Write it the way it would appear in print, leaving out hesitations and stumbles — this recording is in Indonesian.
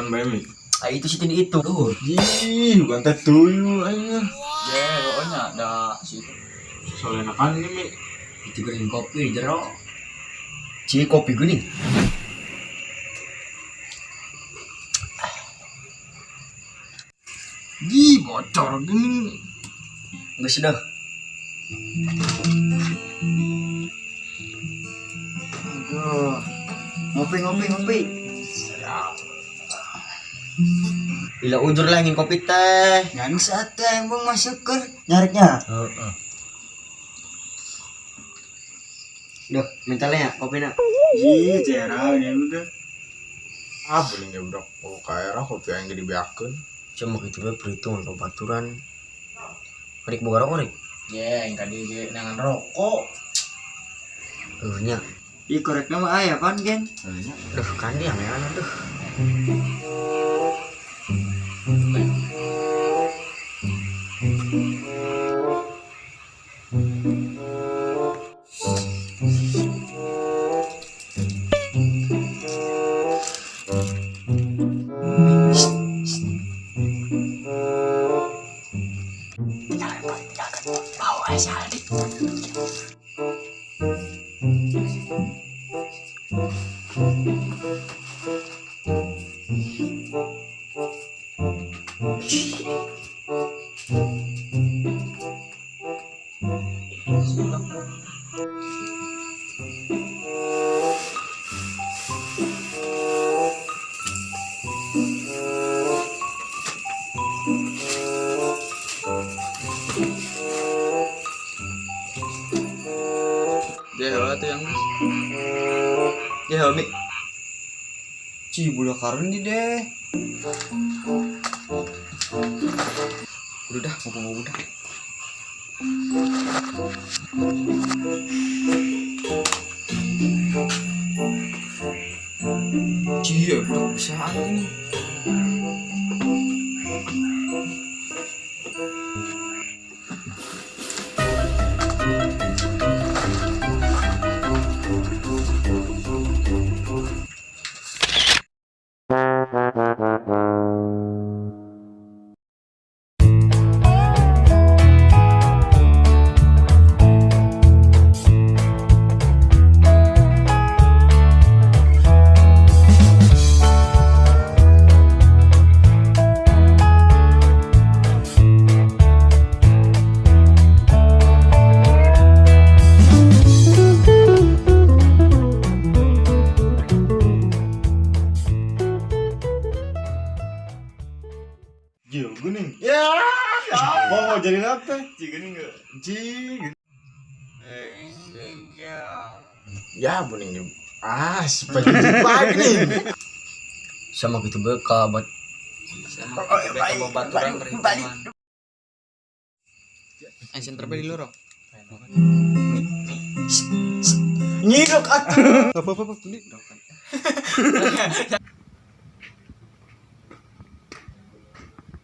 Naon bae mi? Ah itu si tini itu. Ih, bukan teh tuyul aja. Ya, pokoknya ada situ. Soalnya kan ini mi. Itu kering kopi jero. Ci kopi kuning. Bocor gini. Enggak sudah. Aduh. Ngopi. Sedap. Bila ujur lah ingin kopi teh. Yang satu yang mau masuk ke nyariknya. Duh, mentalnya ya kopinya. Ih, cerah ya udah. Ah, boleh nggak udah kok kayak kopi yang gede beakeun. Cuma gitu be perhitungan pembaturan. Rik boga rokok rik. Ya, yang tadi dia nangan rokok. Nya. Ih, koreknya mah ayah kan, Gen? Duh, kan dia aneh tuh. Bawa aja adik. Jehel tuh yang Jehel mi. Ci budak karun di deh. Udah dah, ngomong udah. Cia budak bisa ini. Jil guning. Ya, mau jadi apa? Ci gini enggak? Jing. Ya, buning nih. Ah, seperti pagi nih. Sama gitu be kabat. Pembaturan perhitungan. Action terbaik di loro. Nyidok atuh. Apa-apa,